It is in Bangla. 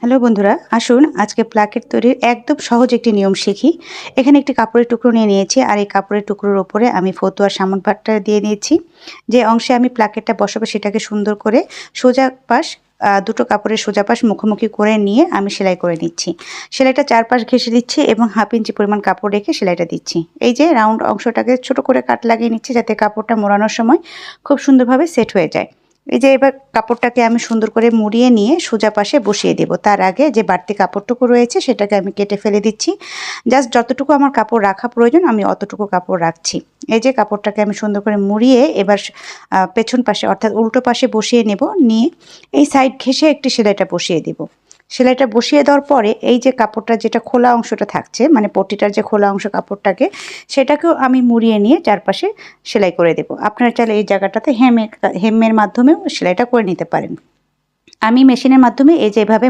হ্যালো বন্ধুরা, আসুন আজকে প্লাকেট তৈরির একদম সহজ একটি নিয়ম শিখি। এখানে একটি কাপড়ের টুকরো নিয়ে নিয়েছি, আর এই কাপড়ের টুকরোর ওপরে আমি ফতু আর সামন পাটটা দিয়ে নিয়েছি। যে অংশে আমি প্লাকেটটা বসাবো সেটাকে সুন্দর করে সোজা পাশ দুটো কাপড়ের সোজা পাশ মুখোমুখি করে নিয়ে আমি সেলাই করে নিচ্ছি। সেলাইটা চারপাশ ঘেঁষে দিচ্ছি এবং 1/2 ইঞ্চি পরিমাণ কাপড় রেখে সেলাইটা দিচ্ছি। এই যে রাউন্ড অংশটাকে ছোট করে কাট লাগিয়ে নিচ্ছি যাতে কাপড়টা মোড়ানোর সময় খুব সুন্দরভাবে সেট হয়ে যায়। এই যে এবার কাপড়টাকে আমি সুন্দর করে মুড়িয়ে নিয়ে সোজা পাশে বসিয়ে দেব। তার আগে যে বাড়তি কাপড়টুকু রয়েছে সেটাকে আমি কেটে ফেলে দিচ্ছি। জাস্ট যতটুকু আমার কাপড় রাখা প্রয়োজন আমি অতটুকু কাপড় রাখছি। এই যে কাপড়টাকে আমি সুন্দর করে মুড়িয়ে এবার পেছন পাশে অর্থাৎ উল্টো পাশে বসিয়ে নেব। নিয়ে এই সাইড ঘেঁষে একটি সেলাইটা বসিয়ে দেব। সেলাইটা বসিয়ে দেওয়ার পরে এই যে কাপড়টা যেটা খোলা অংশটা থাকছে, মানে পটিটার যে খোলা অংশ কাপড়টাকে, সেটাকেও আমি মুড়িয়ে নিয়ে চারপাশে সেলাই করে দেব। আপনারা চাইলে এই জায়গাটাতে হেমের মাধ্যমেও সেলাইটা করে নিতে পারেন। আমি মেশিনের মাধ্যমে এই যেভাবে